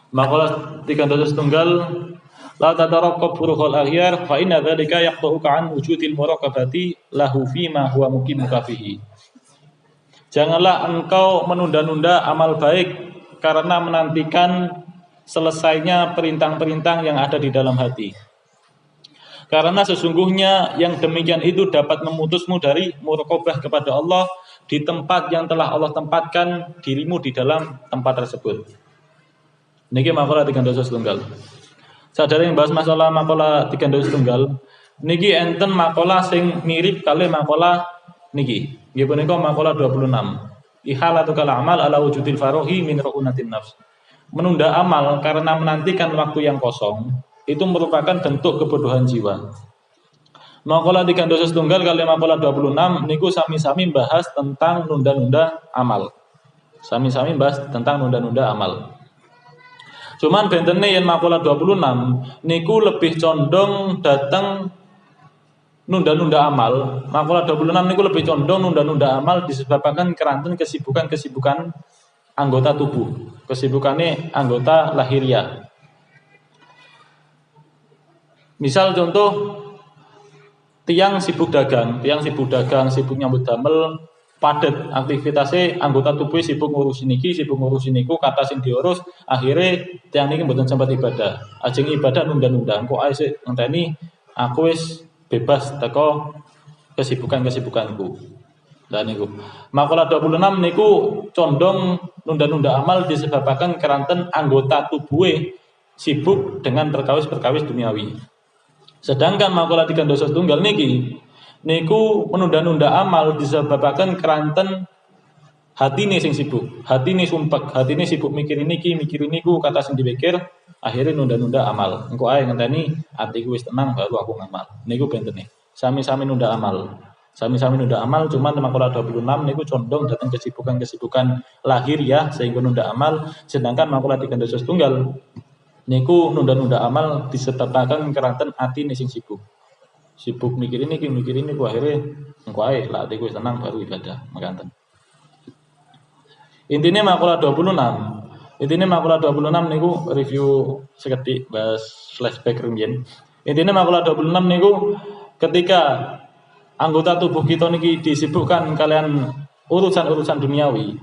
Maqalah 3 la tataraqqab furuqal aghyar fa inna dzalika yaqta'uka an wujudil muraqabati lahu fi ma huwa muqimuka fihi. Janganlah engkau menunda-nunda amal baik karena menantikan selesainya perintah-perintah yang ada di dalam hati. Karena sesungguhnya yang demikian itu dapat memutusmu dari muraqabah kepada Allah di tempat yang telah Allah tempatkan dirimu di dalam tempat tersebut. Niki makalah 3 Sadare yang bahas masalah makalah 3 niki enten makalah sing mirip kali makalah niki. Nggih punika makalah 26. Ihalatu kal amal ala wujudil farohi min ru'unatin nafs. Menunda amal karena menantikan waktu yang kosong itu merupakan bentuk kebodohan jiwa. Makalah 3 kali makalah 26 niku sami-sami bahas tentang nunda-nunda amal. Sami-sami bahas tentang nunda-nunda amal. Cuman bentene yen makalah 26 niku lebih condong datang nunda-nunda amal. Makalah 26 niku lebih condong nunda-nunda amal disebabkan keranten kesibukan-kesibukan anggota tubuh, kesibukannya anggota lahiriah. Misal contoh tiang sibuk dagang, sibuk nyambut damel, padet aktivitasnya anggota tubuh sibuk ngurusin niki, sibuk ngurusin niku, kata sing diurus, akhirnya tiang niki mboten sempat ibadah. Ajeng ibadah nunda-nunda. Engko ae sik ngenteni aku wis bebas teko kesibukanku. Lah niku. Makalah 26 niku condong nunda-nunda amal disebabkan keranten anggota tubuhe sibuk dengan perkawis-perkawis duniawi. Sedangkan makalah 3 niki niku menunda-nunda amal disebabkan keranten hatine sing sibuk, hatine sumpek, hatine sibuk mikirin niki, mikirin niku, kata sing dipikir, akhirnya nunda-nunda amal. Engko ae ngenteni atiku wis tenang baru aku ngamal. Niku bentene. Sami-sami nunda amal. Sami-sami nunda amal, cuman makalah 26 niku condong datang kesibukan-kesibukan lahir ya sehingga nunda amal, sedangkan makalah 3 niku nunda-nunda amal disebabkan keranten atine sing sibuk. Sibuk mikirin ini akhirnya engko ae lah atiku wis tenang baru ibadah mekaten. Intine makalah 26 niku review sekedhik bahas flashback rumiyin. Intine makalah 26 niku ketika anggota tubuh kita niki disibukkan kalian urusan-urusan duniawi,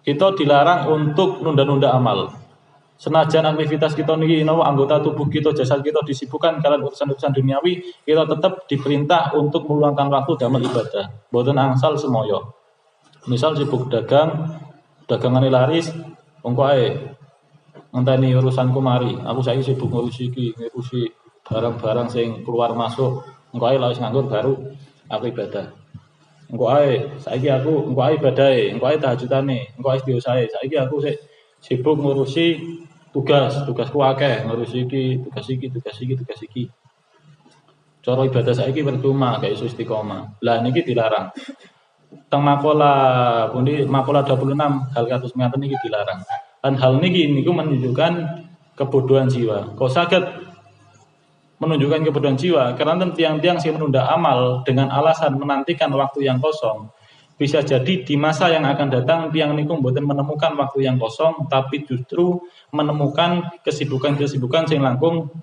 kita dilarang untuk nunda-nunda amal. Senajan aktivitas kita niki anggota tubuh kita, jasad kita disibukkan kalian urusan-urusan duniawi, kita tetap diperintah untuk meluangkan waktu dalam ibadah. Boten angsal semoyo. Misal sibuk dagangane laris, engko ae ngenteni urusanku mari. Aku saiki sibuk ngurusi barang-barang sing keluar masuk. Engko ae lawis nganggur baru aku ibadah. Engko ae ibadahe, engko ae tahajudane, engko ae diosahe. Saiki aku sibuk ngurusi tugasku akeh, ngurusi tugas iki. Cara ibadah saiki percuma kayak iso istiqomah. Lah niki dilarang. Teng makalah 26 hal kados ngaten niki dilarang. Dan hal niki niku menunjukkan kebodohan jiwa. Kok saged menunjukkan kebodohan jiwa karena tiang-tiang sing menunda amal dengan alasan menantikan waktu yang kosong. Bisa jadi di masa yang akan datang tiang niku mboten menemukan waktu yang kosong, tapi justru menemukan kesibukan-kesibukan sing langkung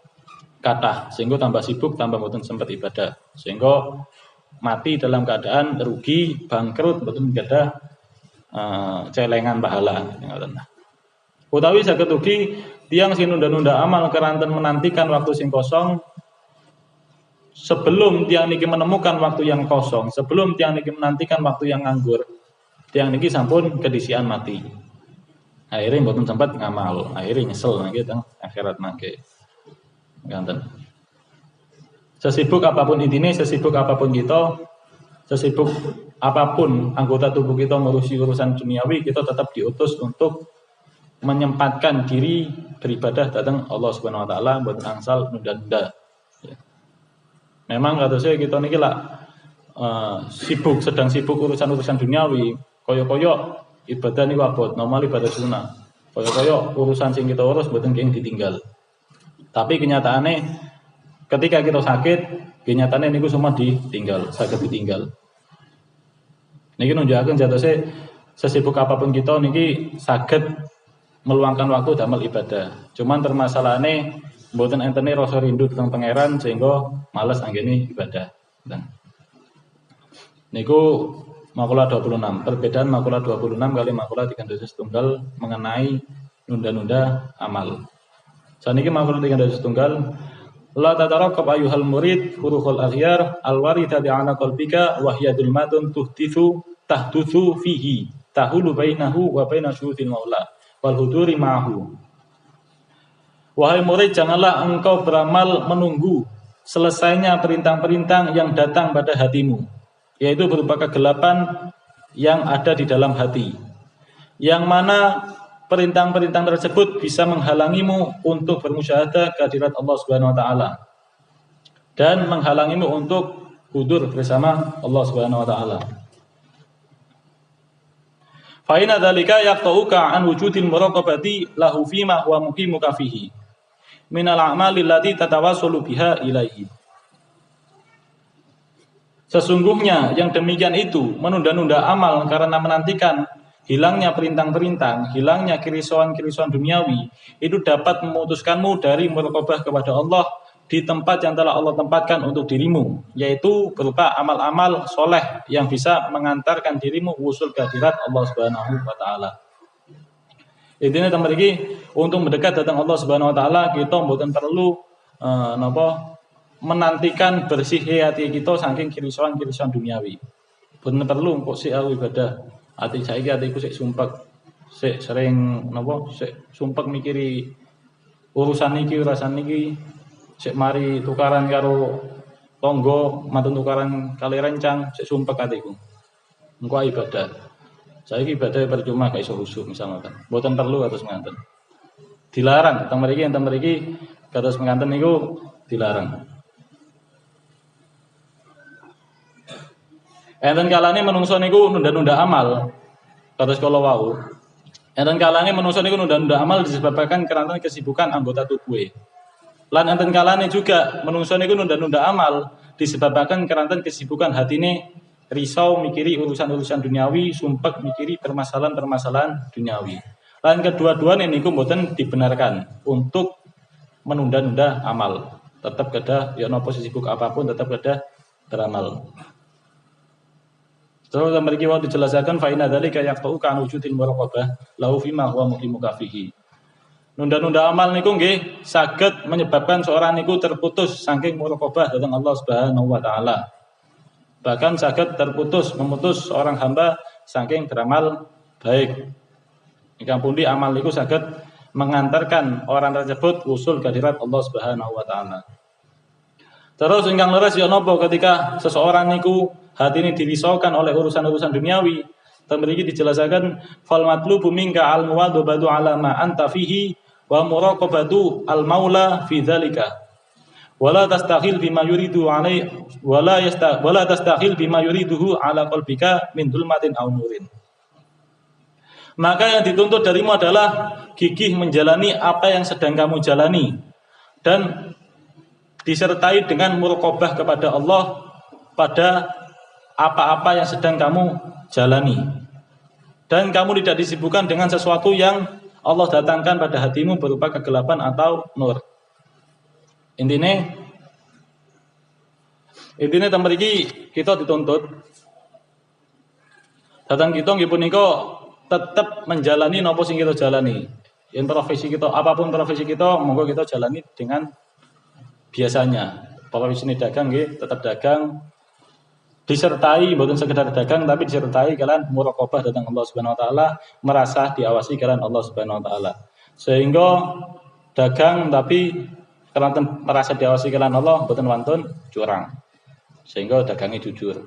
kathah, sehingga tambah sibuk, tambah mboten sempat ibadah, sehingga mati dalam keadaan rugi, bangkrut, mboten gadah celengan pahala. Utawi saged ugi tiang sing nunda-nunda amal keranten menantikan waktu sing kosong. Sebelum tiang niki menemukan waktu yang kosong, sebelum tiang niki menantikan waktu yang nganggur, tiang niki sampun kedisian mati. Akhirnya mboten sempat ngamal, akhirnya nyesel nggih teng akhirat mangke. Ngaten. Sesibuk apapun intine, sesibuk apapun kita, sesibuk apapun anggota tubuh kita ngurusi urusan duniawi, kita tetap diutus untuk menyempatkan diri beribadah datang Allah Subhanahu wa taala mboten angsal nunda-nunda. Memang kata saya kita niki lah sedang sibuk urusan duniawi, koyo ibadah niku abot, normal ibadah sunnah. Koyo urusan sing kita urus mboten kenging ditinggal. Tapi kenyataannya ketika kita sakit, kenyataannya niku semua ditinggal, saged ditinggal. Niki nunjukaken jatuh saya sesibuk apapun kita niki saged meluangkan waktu damel ibadah. Cuman permasalahannya mboten entene rasa rindu tentang pangeran sehingga males anggene ibadah. Dan niku makula 26. Perbedaan makula 26 kali makula 3 mengenai nunda-nunda amal. Saniki makula 3 la tataraqab ayyuhal murid furuhul aghyar alwarida bi'ana qalbika wa hiya dulmatun tahdusu fihi tahulu bainahu wa baina syuhudil maula wal huduri ma'ahu. Wahai murid, janganlah engkau beramal menunggu selesainya perintah-perintah yang datang pada hatimu, yaitu berupa kegelapan yang ada di dalam hati, yang mana perintah-perintah tersebut bisa menghalangimu untuk bermusyahadah kehadirat Allah Subhanahu wa taala dan menghalangimu untuk hudur bersama Allah Subhanahu wa taala. Fa inna dzalika yaqta'uka an wujudil muraqabati lahu fima huwa muqimuka fihi minal a'mali allati tatawassalu biha ilaihi. Sesungguhnya yang demikian itu menunda-nunda amal karena menantikan hilangnya perintah-perintah, hilangnya kirisauan-kirisauan duniawi, itu dapat memutuskanmu dari muraqabah kepada Allah di tempat yang telah Allah tempatkan untuk dirimu, yaitu berupa amal-amal soleh yang bisa mengantarkan dirimu usul kehadirat Allah Subhanahu wa taala. Intinya teman iki untuk mendekat datang Allah Subhanahu wa taala kita mboten perlu menantikan bersih hati kita saking kirisauan-kirisauan duniawi. Mboten perlu kok sik aku ibadah. Ati saiki atiku sik sumpek, sik sering sik sumpek mikiri urusan iki, sik mari tukaran karo tangga, mantun tukaran kali rencang, sik sumpek atiku. Engko ibadah. Saiki ibadah percuma gak iso khusyuk misalnya kan. Mboten perlu kados nganten. Dilarang, teng mriki kados menganten niku dilarang. Enten kalane menungso niku nunda-nunda amal. Kados kala wau. Enten kalane menungso niku nunda-nunda amal disebabkan karena kesibukan anggota tubuhe. Lan enten kalane juga menungso niku nunda-nunda amal disebabkan karena kesibukan hatine risau mikiri urusan-urusan duniawi, sumpek mikiri permasalahan-permasalahan duniawi. Lan kedua-duanya niku mboten dibenarkan untuk menunda-nunda amal. Tetap kedah ya napa sibuk apapun tetap kedah beramal. Terus mriki wau dijelaskan fa inna dzalika yaqta'uka an wujudil muraqabah lahu fima huwa muqimuka fihi. Nunda-nunda amal niku nggih saged menyebabkan seorang niku terputus saking muraqabah dhateng Allah Subhanahu wa taala. Bahkan saged memutus seorang hamba saking beramal baik. Ingkang pundi amal niku saged mengantarkan orang tersebut usul kehadirat Allah Subhanahu wa taala. Terus ingkang leres ya napa ketika seseorang niku hati ini dirisaukan oleh urusan-urusan duniawi. Mriki dijelaskan fal matlubu minka al muwadhabatu ala ma anta fihi wa muraqabatu al maula fi dzalika. Wala tastakhil bima yuridu alai wala tastakhil bima yuriduhu ala qalbika min dhulmatin aw nurin. Maka yang dituntut darimu adalah gigih menjalani apa yang sedang kamu jalani dan disertai dengan muraqabah kepada Allah pada apa-apa yang sedang kamu jalani. Dan kamu tidak disibukkan dengan sesuatu yang Allah datangkan pada hatimu berupa kegelapan atau nur. Intinya mriki kita dituntut datang kita nggih punika tetap menjalani napa sing kita jalani. Yen profesi kita apapun profesi kita monggo kita jalani dengan biasanya. Profesi dagang nggih tetap dagang disertai bukan sekedar dagang tapi disertai kalian muraqabah datang Allah Subhanahu wa taala, merasa diawasi kalian Allah Subhanahu wa taala. Sehingga dagang tapi kalian merasa diawasi kalian Allah mboten wonten curang. Sehingga dagangnya jujur.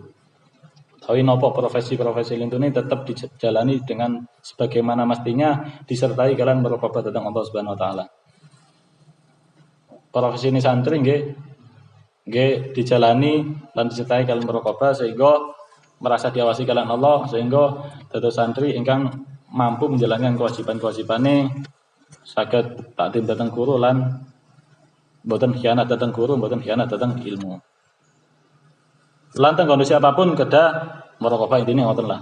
Tapi nopo profesi-profesi lintune tetap dijalani dengan sebagaimana mestinya disertai kalian muraqabah datang Allah Subhanahu wa taala. Profesi ini santri nggih dijalani lan disertai kalian muraqabah sehingga merasa diawasi kalian Allah sehingga dados santri ingkang mampu menjalankan kewajiban-kewajibane saged takdim dhateng guru lan mboten khianat dhateng guru, mboten khianat dhateng ilmu. Lan teng kondisi apapun kedah muraqabah intine ngoten lah.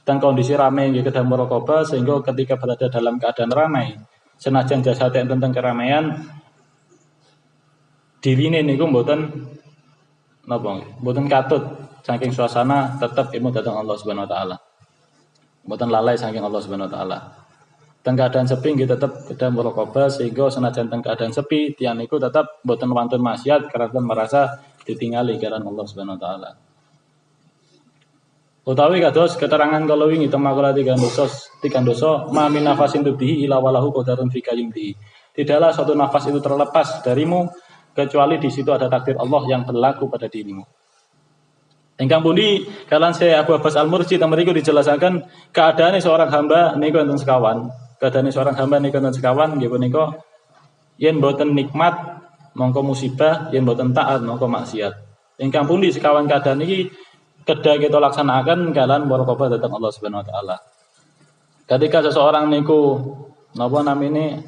dan kondisi ramai nggih kedah muraqabah sehingga ketika berada dalam keadaan ramai senajan jasate tentang keramaian dirine niku mboten napa mboten katut saking suasana tetap ilmu datang Allah Subhanahu wa taala. Mboten lalai saking Allah Subhanahu wa taala. Teng keadaan sepi nggih tetep kedah muraqabah sehingga senajan teng keadaan sepi tiyang niku tetap mboten wantun maksiat karena merasa ditinggali karena Allah Subhanahu wa taala. Utawi kados keterangan kalau wingi temakula tiga dosa ma min nafasin tubdihi ila walahu qadarun fi kalimdihi. Tidaklah suatu nafas itu terlepas darimu kecuali di situ ada takdir Allah yang berlaku pada dirimu. Ingkang pundi kalian saya Abu Abbas Al-Mursi mriku dijelasaken keadaan seorang hamba niku enten sekawan. Keadaan seorang hamba niku enten sekawan nggih punika yen boten nikmat mongko musibah, yen boten taat mongko maksiat. Ingkang pundi sekawan keadaan iki kedah kita laksanakan kalian muraqabah dhateng Allah Subhanahu wa taala. Ketika seseorang niku napa namine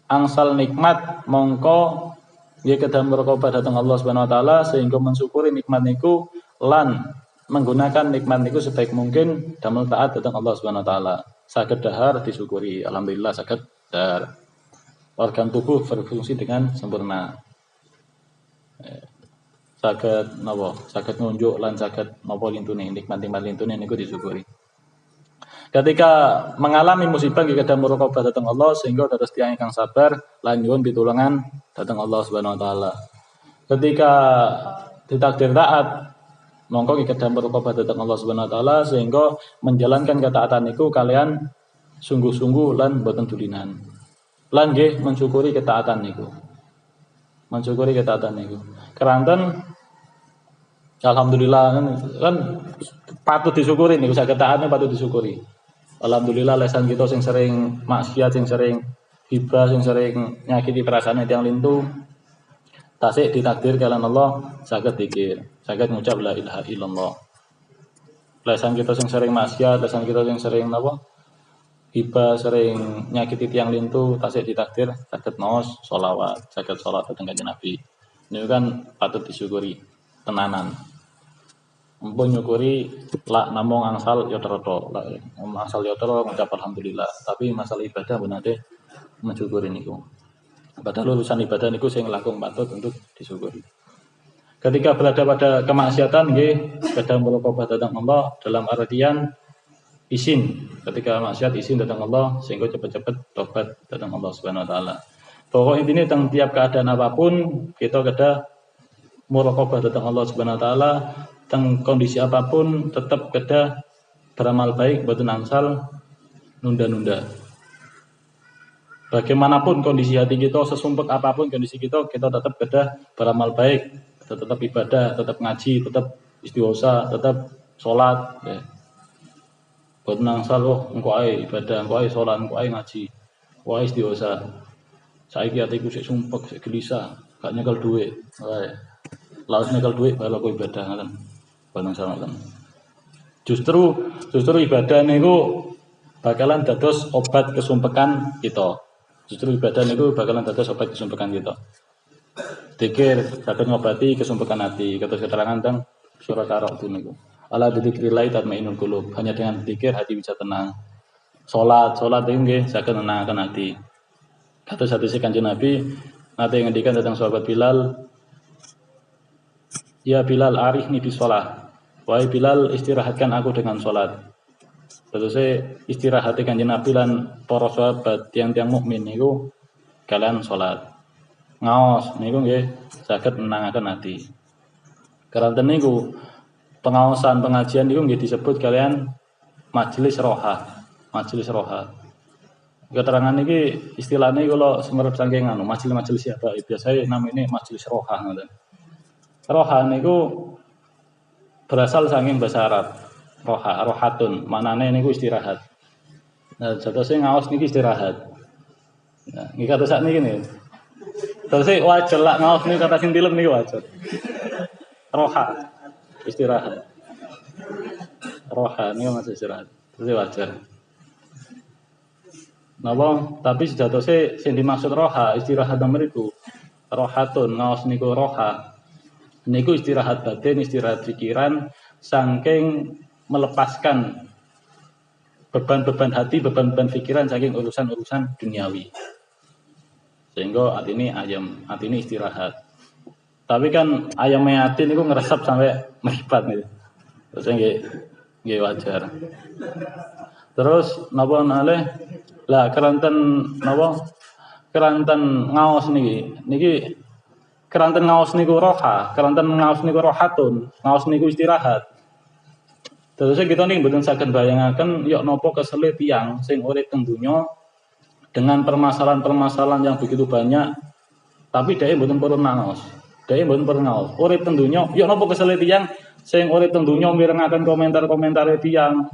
angsal nikmat mongko nggih kedah muraqabah dhateng Allah Subhanahu wa taala sehingga mensyukuri nikmat niku lan menggunakan nikmat niku sebaik mungkin damel taat dhateng Allah Subhanahu wa taala. Saged dahar disyukuri, alhamdulillah saged dahar. Organ tubuh berfungsi dengan sempurna. Saged napa saged ngunjuk lan saged napa lintune nikmat-nikmat lintune niku disyukuri. Ketika mengalami musibah nggih kedah muraqabah dhateng Allah sehingga dados tiyang ingkang sabar lan nyuwun pitulungan dhateng Allah Subhanahu wa taala. Ketika ditakdir taat mongko nggih kedah muraqabah dhateng Allah Subhanahu wa taala sehingga menjalankan ketaatan niku kalian sungguh-sungguh lan boten dulinan. Lan nggih mensyukuri ketaatan niku. Mensyukuri ketaatan niku. Keranten alhamdulillah kan patut disyukuri niku saged taatnya patut disyukuri. Alhamdulillah lesan kita sing sering maksiat, sing sering hibah, sing sering nyakiti perasaan tiyang lintu tasik ditakdir kalian Allah saged zikir, saged ngucap la ilaha illallah. Lesan kita sing sering maksiat, lesan kita sing sering napa? Hibah, sering nyakiti tiyang lintu tasik ditakdir saged maos sholawat, saged salat dhateng Kanjeng Nabi. Ini kan patut disyukuri tenanan. Mumpun nyukuri lak namung angsal ya terotho, lak angsal ya terotho ngucap alhamdulillah. Tapi masalah ibadah benate mensyukuri niku. Padahal urusan ibadah niku sing langkung patut untuk disyukuri. Ketika berada pada kemaksiatan nggih kedah muraqabah dhateng Allah dalam artian izin. Ketika maksiat izin dhateng Allah sehingga cepet-cepet tobat dhateng Allah Subhanahu wa taala. Pokok intinya tentang tiap keadaan apapun kita kedah muraqabah dhateng Allah Subhanahu wa taala, tentang kondisi apapun tetap kedah beramal baik boten angsal nunda-nunda. Bagaimanapun kondisi hati kita, sesumpek apapun kondisi kita tetap kedah beramal baik, tetap ibadah, tetap ngaji, tetap istighosa, tetap sholat. Ya. Boten angsal engko ae ibadah, engko ae sholat, engko ae ngaji, engko ae istighosa. Saiki atiku sik sumpek, sik gelisah, gak nyekel dhuwit. Laos nyekel dhuwit bae kok ibadah ngoten. Boten ngoten. Justru ibadah niku bakalan dados obat kesumpekan kita. Justru ibadah niku bakalan dados obat kesumpekan kita. Dzikir saged ngobati kesumpekan hati. Kados keterangan teng surat Ar-Ra'd niku. Ala dzikrillah tatmainnul qulub. Hanya dengan dzikir hati bisa tenang. Salat itu nggih saged nenangkan hati. Kados hadis Kanjeng Nabi nate ngendikan tentang sahabat Bilal, "Ya Bilal, arifni bis shalah." Wahai Bilal, istirahatkan aku dengan salat. Terus istirahat Kanjeng Nabi lan para sahabat tiang-tiang mukmin niku kalian salat. Ngaos niku nggih saged menenangkan hati. Karena niku pengaosan pengajian niku nggih disebut kalian majelis roha. Majelis roha. Keterangan niki istilahnya kalau semerep saking anu majelis siapa? Biasanya namanya majelis roha ngoten. Roha niku berasal saking bahasa Arab. Rohatun, maknane niku istirahat. Nah, jatose ngaos niki istirahat. Nah, niki kata sak niki nih. Terus wajar lah ngaos niki kata sing tilem niki wajar. Roha, istirahat. Roha niku maksud istirahat. Terus wajar. Napa? Tapi sejatose sing dimaksud roha, istirahat mriku. Rohatun ngaos niku roha. Niku istirahat batin, istirahat pikiran saking melepaskan beban-beban hati, beban-beban pikiran saking urusan-urusan duniawi. Sehingga hati ini istirahat. Tapi kan ayamnya hati niku ngeresep sampai meripat nih. Terus nggih wajar. Terus napa nalih lah keranten napa keranten ngaos niki keranten ngaos niku roha, keranten ngaos niku rohatun, ngaos niku istirahat. Terus kita nih mboten saged bayangaken yok napa kesele tiyang sing urip teng donya dengan permasalahan-permasalahan yang begitu banyak, tapi dhek mboten purun ngaos. Dhek mboten purun ngaos. Urip teng donya yok napa kesele tiyang sing urip teng donya mirengaken komentar-komentare tiyang,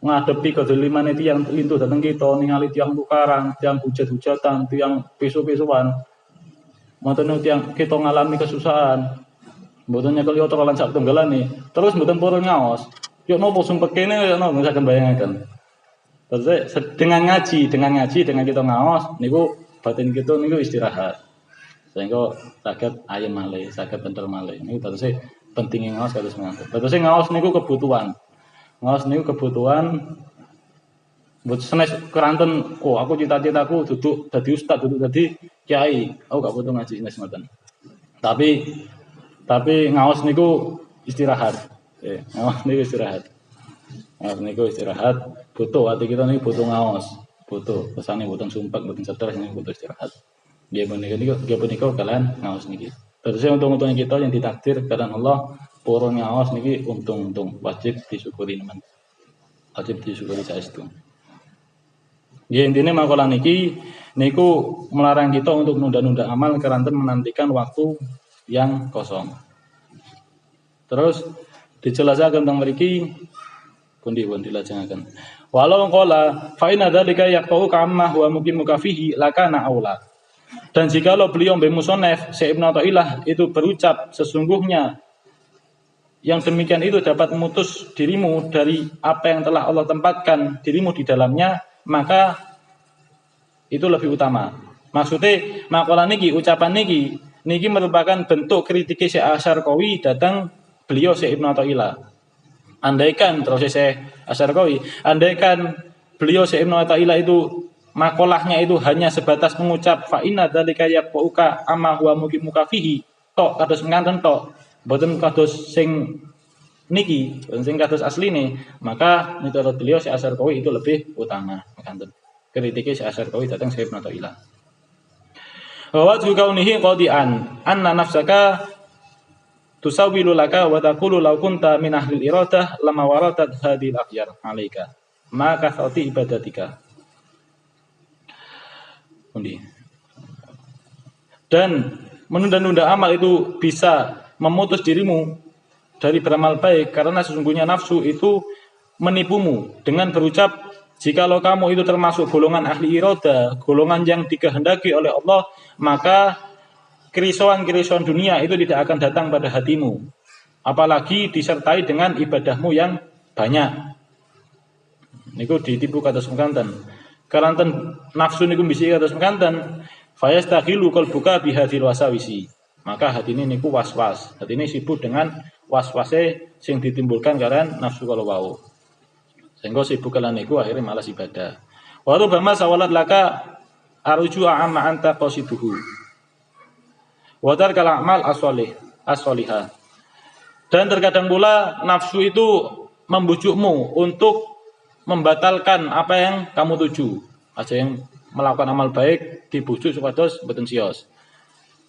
ngadepi kedolimane tiyang lintuh dateng kita ningali tiyang tukaran, tiyang hujat-hujatan, tiyang pesu-pesuan. Mboten tiyang kita ngalami kesusahan. Mboten nyekel yo lan sak tenggalane. Terus mboten purun ngaos. Yo nopo sumpek kene yo nopo saged bayangaken. Terus dengan ngaji dengan kita ngaos niku batin kita niku istirahat. Sehingga saged ayem malih, saged tentrem malih. Niku terus pentingnya ngaos kados mangke. Terus ngaos niku kebutuhan. Ngaos niku kebutuhan buat senes keranten aku cita-citaku duduk dadi ustaz, duduk dadi kiai. Aku gak butuh ngaji senes ngoten. Tapi ngaos niku istirahat. Ngaos niku istirahat. Ngaos niku istirahat, butuh hati kita niku butuh ngaos. Butuh kesane boten sumpek, boten stres niku butuh istirahat. Nggih punika kalian ngaos niki. Terus untung-untung kita yang ditakdir karena Allah purun ngaos niki untung-untung wajib disyukuri teman. Wajib disyukuri saestu. Nggih intine makalah niki niku melarang kita untuk nunda-nunda amal keranten menantikan waktu yang kosong. Terus dijelaskan tentang mriki pundi dilajengaken. Walau qala fa inna dzalika yaqta'u kama huwa muqimuka fihi lakana aula. Dan jikalau beliau Musonef Syekh Ibnu Athaillah itu berucap sesungguhnya yang demikian itu dapat memutus dirimu dari apa yang telah Allah tempatkan dirimu di dalamnya, maka itu lebih utama. Maksudnya makalah niki, ucapan niki merupakan bentuk kritik Syekh Asy'arqawi datang beliau Syekh Ibnu Athaillah. Andaikan terus Syekh Asy'arqawi, andaikan beliau Syekh Ibnu Athaillah itu makolahnya itu hanya sebatas mengucap fa inna dzalika yaqauka amma huwa muqimuka fihi tok kados nganten tok boten kados sing niki sing kados asline, maka menurut beliau Syekh Asy'arqawi itu lebih utama nganten kritike Syekh Asy'arqawi datang Syekh Ibnu Athaillah wa kaunihi qadian anna nafsaka tusawwilu laka wa taqulu law kunta min ahli iradah lama waradat hadhil akhyar alaika maka sati ibadatika. Dan menunda-nunda amal itu bisa memutus dirimu dari beramal baik karena sesungguhnya nafsu itu menipumu dengan berucap jikalau kamu itu termasuk golongan ahli iradah, golongan yang dikehendaki oleh Allah, maka kerisauan-kerisauan dunia itu tidak akan datang pada hatimu, apalagi disertai dengan ibadahmu yang banyak. Niku ditipu kados mekaten. Karanten nafsu niku bisi kados mekaten, fayastakhilu qalbuka bihadzil wasawisi. Maka hati ini niku was-was. Hati ini sibuk dengan was-wase sing ditimbulkan kalian nafsu kalau wau. Sehingga sibuk kalian niku akhirnya malas ibadah. Wa rubbama sawalat laka arju amma anta qasiduhu. Wa tarkal a'mal as-shalihah. Dan terkadang pula nafsu itu membujukmu untuk membatalkan apa yang kamu tuju. Aja yang melakukan amal baik dibujuk supados mboten sios.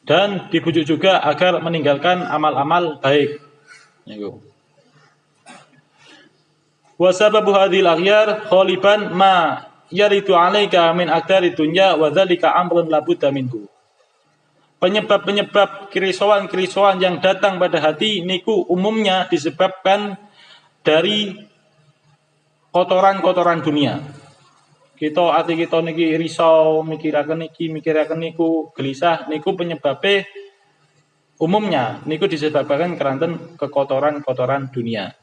Dan dibujuk juga agar meninggalkan amal-amal baik. Niku. Wa sababu hadhil aghyar khaliban ma yaridu 'alaika min aktsari dunya wa dzalika amrun la budda minhu. Penyebab-penyebab kerisauan-kerisauan yang datang pada hati niku umumnya disebabkan dari kotoran-kotoran dunia. Ati kita niki risau, mikiraken niku, gelisah niku penyebabnya umumnya niku disebabkan keranten kekotoran-kotoran dunia.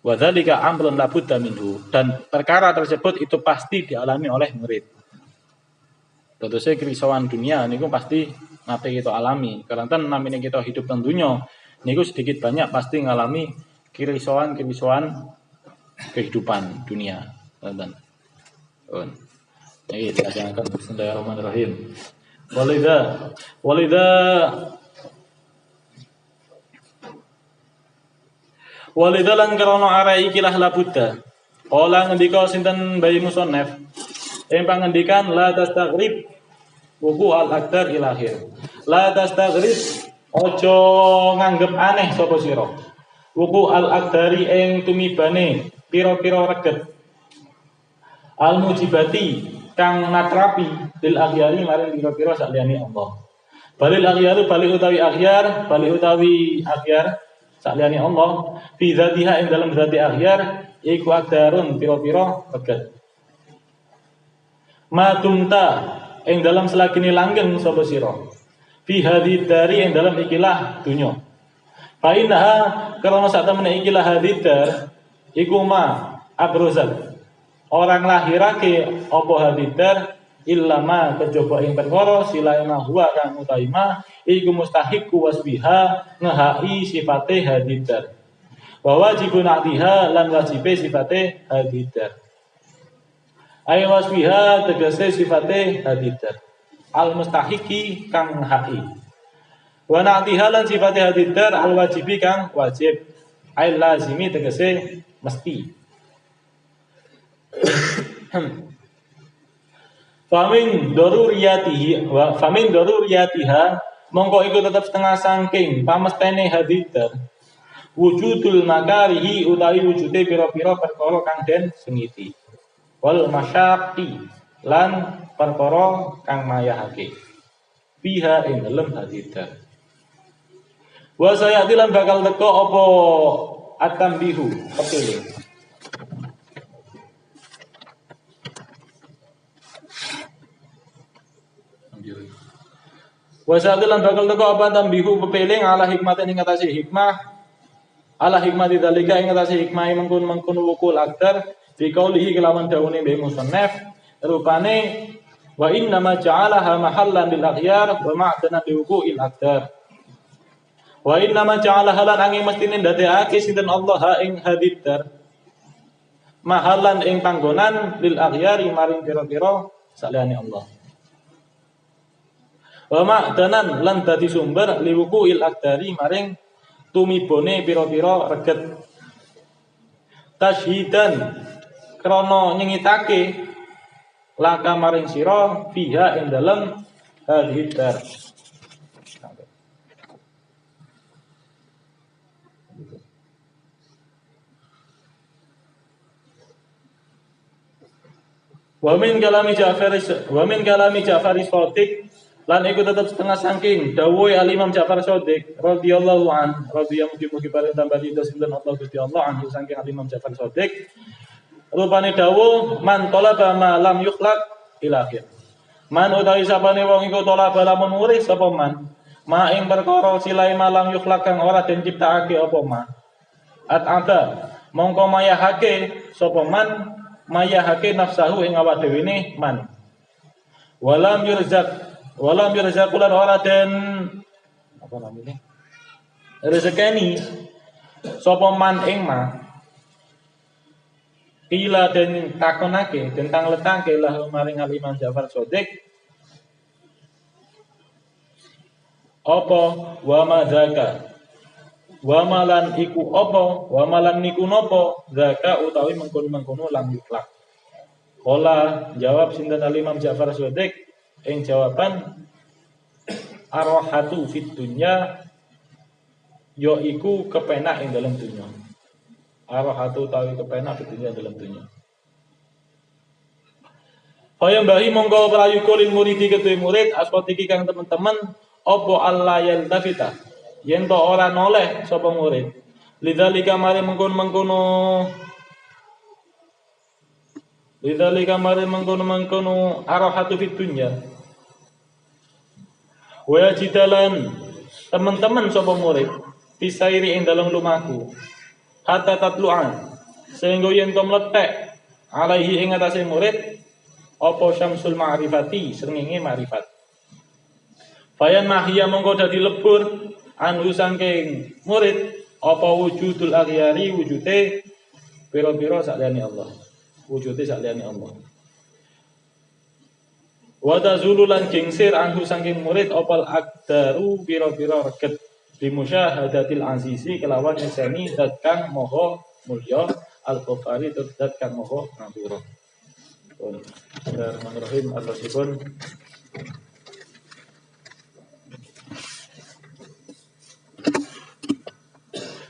Wa dzalika amrun la budda minhu, dan perkara tersebut itu pasti dialami oleh murid. Tentunya kerisauan dunia niku pasti nate kita alami. Keranten namine kita hidup teng dunya niku sedikit banyak pasti ngalami kerisauan kehidupan dunia. Wonten. Pun. Iki diajarkan bismillahirrahmanirrahim. Walidha walidha walidha lan krana arai iki lah labudha. Kala ngendika sinten bayi musannaf ing pangendikan la tastaghrib wuku al-akdar ilahir. La tastaghrib ojo nganggep aneh sapa sira. Wuku al-akdari ing tumibane pira-pira reget. Al-mujibati kang natrapi lil aghyari maring pira-pira saliyane Allah. Balil aghyaru bali utawi aghyar, bali utawi aghyar saliyane Allah fi dzatiha ing dalam dzati aghyar iku akdarun pira-pira reget. Madumta ing dalam selagine langgeng sapa sira. Fi hadid dari ing dalam ikilah dunya. Fa innaha karena sak temene ikilah hadid dar iku ma abrozat. Orang lahirake apa hadidar illa ma kejaba ing perkara silaina huwa kang utawi ma iku mustahiqu wasbiha ngahai sifate hadidar wa wajibun atiha lan wajibe sifate hadidar ay wasbiha tegese sifate hadidar al mustahiqi kang ngahai wa na'tiha lan sifate hadidar al wajibi kang wajib ay lazimi tegese mesti. Famin daruriyatiha mongko iku tetep setengah sangking pamestene hadidar wujudul makarihi utawi wujude pira-pira perkara kang den sengiti wal masyaqi lan perkara kang mayahake fiha ing dalem hadidar wa sayati lan bakal teka apa atambihu pepiling. Wasatu lan bakal teko apa tambihu pepeling ala hikmatin ing atase hikmah ala hikmati dalika ing atase hikmah mengkon wukul akdar fi qaulihi kelawan dawune mbek musannaf rupane wa inna ma ja'alaha mahallan lil aghyar wa ma'dana li wuqil akdar wa inna ma ja'alaha lan angin mestine ndadekake sinten Allah ing hadidar mahallan ing panggonan lil aghyari maring pira-pira saliyane Allah. Wa ma'danan lan dadi sumber liwuku il akdari maring tumibone pira-pira reget tashidan krana nyengitake laka maring sira fiha ing dalem hadidar. Wa min kalami Ja'far Shadiq lan iku tetep setengah saking dawuhe Al Imam Ja'far Shadiq radhiyallahu an mugi-mugi paring tambah ridho sinten Allah Gusti Allah anhu saking Al Imam Ja'far Shadiq rupane dawuh man talaba ma lam yukhlaq ila akhir man utawi sapane wong iku talaba lamun urip sapa man ma ing perkara silai malam yukhlaq kang ora den ciptakake apa ma ada mongko mayahake sapa man mayahake nafsahu ing awak dhewe ne man walam yurzaq kulan ora den apa namanya rezekani sapa man ing ma kila den takonake tentang letake lah maring Al Imam Ja'far Shadiq apa wa madzaka wa malan iku apa wa malan niku napa zaka utawi mengkono-mengkono lam yuklak kala jawab sinten Al Imam Ja'far Shadiq ing jawaban arahatu fit dunya yaiku kepenak ing dalam dunya arahatu utawi kepenak fit dunya dalam dunya Fayam bahi monggo prayu kulil muridi kedue murid aswatiki kang teman-teman apa Allah yaltafita yen to ora noleh sapa murid lidzalika mari mengkono arahatu fit dunya wa jidalan teman-teman sapa murid pisairi ing dalam lumaku hatta tatlu'an sehingga yen to mletek alaihi ing atase murid apa syamsul ma'rifati srengenge ma'rifat fayan mahya mongko dadi lebur anu saking murid apa wujudul aghyari wujude pira-pira saliyane Allah wujude saliyane Allah. Wa tazulu lan gengsir anhu saking murid opal akdaru pira-pira reget bimusyahadatil azizi kelawan nyeseni zat kang maha mulya al-ghafari zat kang maha ngapura. Bismillahirrahmanirrahim. Al-Rasibun.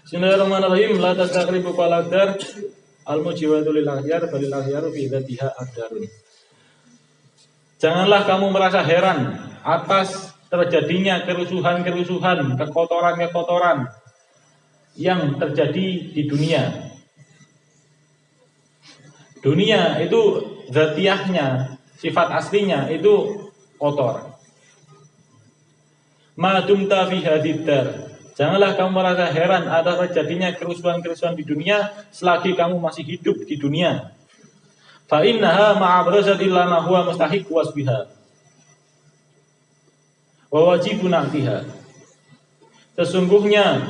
Bismillahirrahmanirrahim. La tastakribu qal aqdar al-mujiwatu lil akhyar balil akhyaru fi dzatiha aqdarun. Janganlah kamu merasa heran atas terjadinya kerusuhan-kerusuhan, kekotoran-kekotoran yang terjadi di dunia. Dunia itu zatiahnya, sifat aslinya itu kotor. Ma dumta fi hadidar. Janganlah kamu merasa heran atas terjadinya kerusuhan-kerusuhan di dunia selagi kamu masih hidup di dunia. Fa innaha ma'abrazatil lama huwa mustahiq wasbiha wa wajibun na'tiha. Sesungguhnya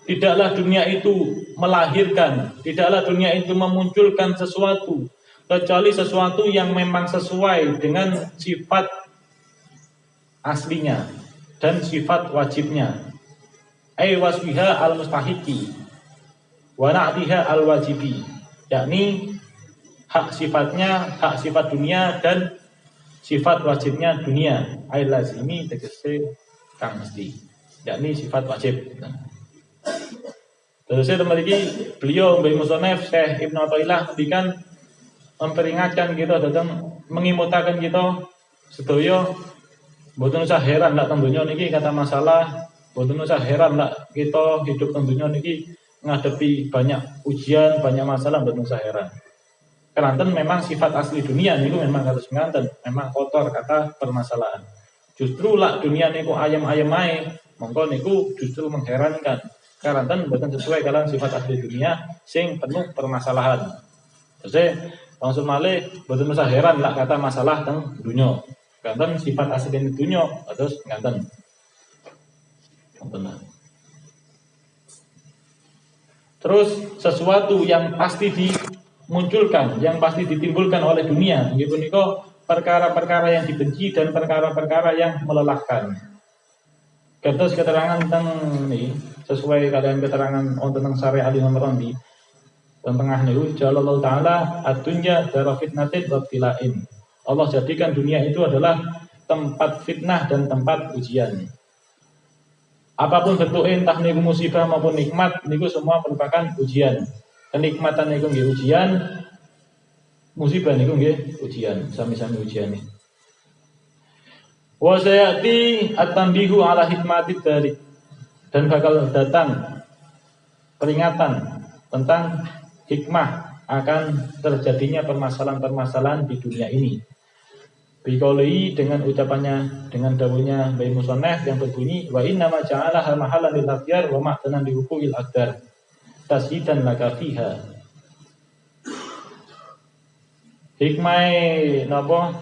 tidaklah dunia itu melahirkan, tidaklah dunia itu memunculkan sesuatu kecuali sesuatu yang memang sesuai dengan sifat aslinya dan sifat wajibnya. Ai wasbiha al-mustahiqi wa na'tiha al-wajibi. Yakni hak sifatnya, hak sifat dunia dan sifat wajibnya dunia. Ai lazimi tegese kang mesti. Yakni sifat wajib. Terus memiliki beliau Mbah Musonef Syekh Ibnu Athaillah ketika memperingatkan kita datang mengimutakan kita sedaya mboten usah heran lak teng donya niki kata masalah, mboten usah heran lak kita hidup teng donya niki ngadepi banyak ujian, banyak masalah, mboten usah heran. Keranten memang sifat asli dunia niku memang harus nganten, memang kotor kata permasalahan. Justru lak dunia niku ayam-ayam ae, mongko niku justru mengherankan. Keranten mboten sesuai kalian sifat asli dunia sing penuh permasalahan. Terus langsung malih mboten usah heran lak kata masalah teng dunia. Keranten sifat asli dunia terus nganten. Benar. Terus sesuatu yang pasti dimunculkan, yang pasti ditimbulkan oleh dunia, nggih punika perkara-perkara yang dibenci dan perkara-perkara yang melelahkan. Kados keterangan tentang ini sesuai kalian keterangan wonten teng Syarih Ali Mamrandi tengah niku jalallahu taala ad-dunya darul fitnatin wa ibtilain. Allah jadikan dunia itu adalah tempat fitnah dan tempat ujian. Apapun bentuknya entah niku musibah maupun nikmat niku semua merupakan ujian. Kenikmatan niku nggih ujian, musibah niku nggih ujian, sami-sami ujian. Wa sayati at-tanbihu ala hikmatid dzalik. Dan bakal datang peringatan tentang hikmah akan terjadinya permasalahan-permasalahan di dunia ini. Biqauli dengan ucapannya, dengan dawuhnya Mbah Musonef yang berbunyi wa inna ma ja'alaha mahallan lil akhyar wa ma'tanan li huquqil aqdar tasyidan laka fiha. Hikmah napa?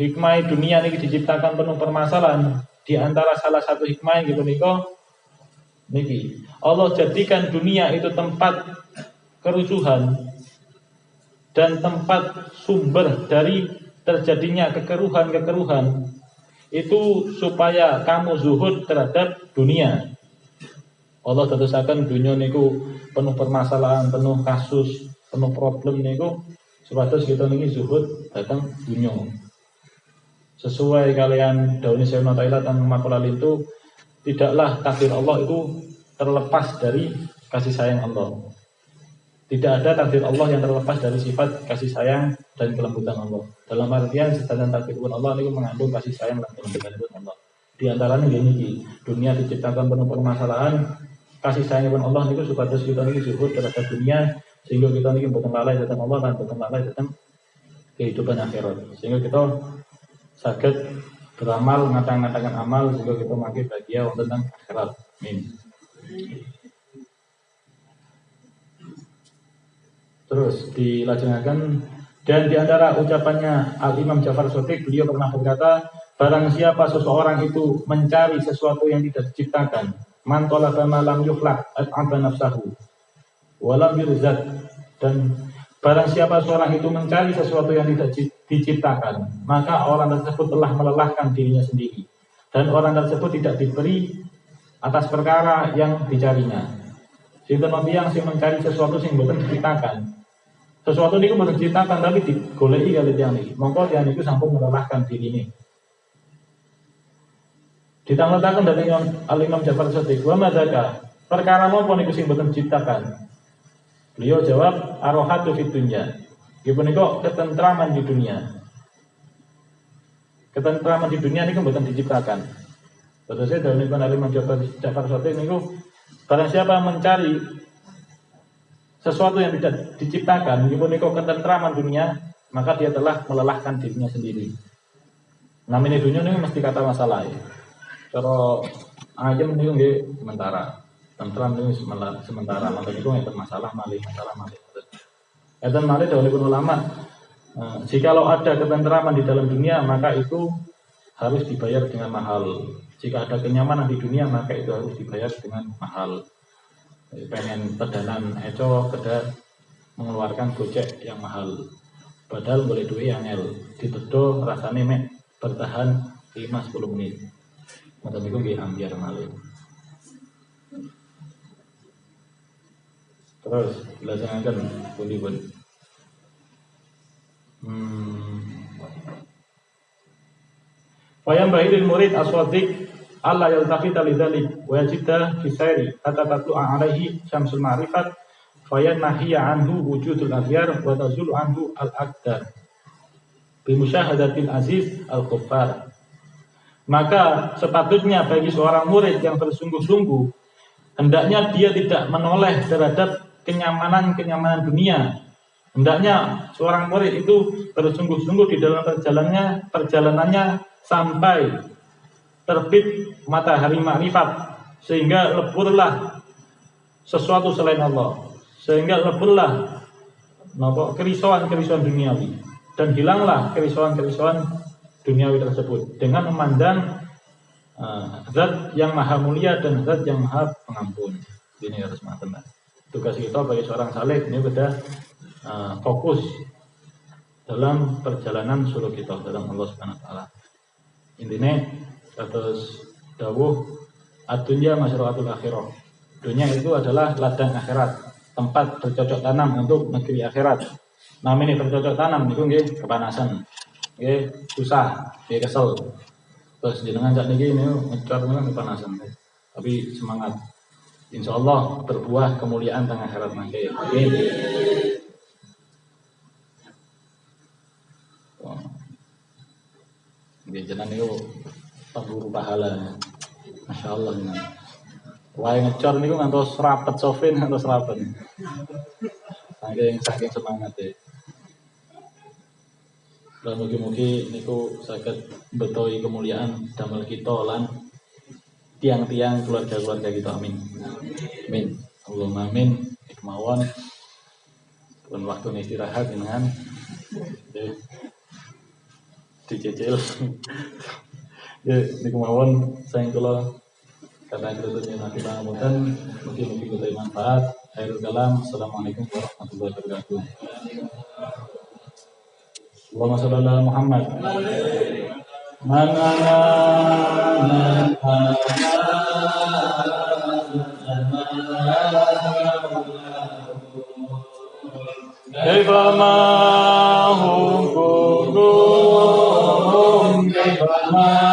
Hikmah dunia ini diciptakan penuh permasalahan. Di antara salah satu hikmah gitu niki Allah jadikan dunia itu tempat kerusuhan dan tempat sumber dari terjadinya kekeruhan-kekeruhan itu supaya kamu zuhud terhadap dunia. Allah terusaken dunia niku penuh permasalahan, penuh kasus, penuh problem niku supados kita niki zuhud datang dunia. Sesuai kalian daun Syekh Ibnu Athaillah tentang makalah itu tidaklah takdir Allah itu terlepas dari kasih sayang Allah. Tidak ada takdir Allah yang terlepas dari sifat kasih sayang dan kelembutan Allah. Dalam artian sedangkan takdir Allah itu mengandung kasih sayang dan kelembutan Allah. Di antaranya gini, dunia diciptakan penuh permasalahan, kasih sayang Allah itu supados kita ini zuhud terhadap dunia sehingga kita ini boten lalai datang Allah dan boten lalai datang kehidupan akhirat. Sehingga kita saged beramal ngatang-ngatangan amal sehingga kita makin bahagia tentang akhirat. Amin. Terus dilanjutkan dan di antara ucapannya Al-Imam Ja'far Shadiq beliau pernah berkata, barang siapa seseorang itu mencari sesuatu yang tidak diciptakan, man talaba ma lam yukhlaq at'aba nafsahu wa lam yurzad, dan Barang siapa seorang itu mencari sesuatu yang tidak diciptakan, maka orang tersebut telah melelahkan dirinya sendiri. Dan orang tersebut tidak diberi atas perkara yang dicarinya. Sinten yang mencari sesuatu yang bukan diciptakan. Sesuatu ini bukan diciptakan tapi digoleki kali tiyang niki. Mongko tiyang niku sampun melelahkan diri ini. Ditanglepaken dari Al-Imam Ja'far Shadiq, wa madzaka? Perkara napa niku sing boten diciptakan? Beliau jawab, arohatu fid dunya. Iku punika ketentraman di dunia. Ketentraman di dunia niku boten diciptakan. Terus dari Al-Imam Ja'far Shadiq niku, barang siapa mencari sesuatu yang tidak diciptakan, iku punika ketentraman dunia, maka dia telah melelahkan dirinya sendiri. Namanya dunia ini mesti kata masalah ya. Kalau ayam niku nggih sementara. Tentram ini sementara, maka itu yang masalah malih. Eten malih dahulu ulama, jikalau ada ketentraman di dalam dunia, maka itu harus dibayar dengan mahal. Jika ada kenyamanan di dunia, maka itu harus dibayar dengan mahal. Pengen pedanan eco, kedah mengeluarkan gojek yang mahal. Padahal boleh duit yang el, ditedo rasanya mek bertahan 5-10 menit. Maka itu nggih ambiar malih. Terus dilaksanakan pun. Fayam bahidil murid aswadik Allah yaltafita lidzalik wa yajida fi sayri hatta tatlu'a alaihi syamsul ma'rifat fayan nahiya anhu wujudul aghyar wa tazulu anhu al-aqdar bi musyahadatil aziz al-ghaffar. Maka sepatutnya bagi seorang murid yang bersungguh-sungguh hendaknya dia tidak menoleh terhadap kenyamanan dunia. Hendaknya seorang murid itu bersungguh-sungguh di dalam perjalanannya sampai terbit matahari makrifat, sehingga leburlah sesuatu selain Allah, sehingga leburlah kerisauan duniawi, dan hilanglah kerisauan duniawi tersebut dengan memandang zat yang maha mulia dan zat yang maha pengampun. Ini harus matang. Tugas kita bagi seorang saleh ini sudah fokus dalam perjalanan suluk kita dalam Allah Subhanahu wa taala. Intinya terus dawuh ad-dunya masyra'atul akhirah. Dunia itu adalah ladang akhirat, tempat bercocok tanam untuk negeri akhirat. Namanya bercocok tanam itu nggih kepanasan. Nggih susah, nggih kesel. Terus jenengan sak niki niku ngecor niku kepanasan. Tapi semangat. Insya Allah berbuah kemuliaan tengah akhirat nanti. Amin. Jenengan itu pemburu pahala. Masya Allah. Wae ngecor niku ngantos rapet sofin ngantos rapet. Saking semangat ya. Dan mugi-mugi niku saged betohi kemuliaan damel kita lan tiang-tiang keluarga-keluarga kita, amin. Amin. Allahumma amin. Kemauan pun waktu istirahat dengan dicicil. Ya, ini kemauan sayang kula kata tutupnya nanti pangapunten, mugi-mugi kita manfaat. Khairul kalam. Assalamualaikum warahmatullahi wabarakatuh. Allahumma shalli ala Muhammad. Kaifa ma hum kaifa ma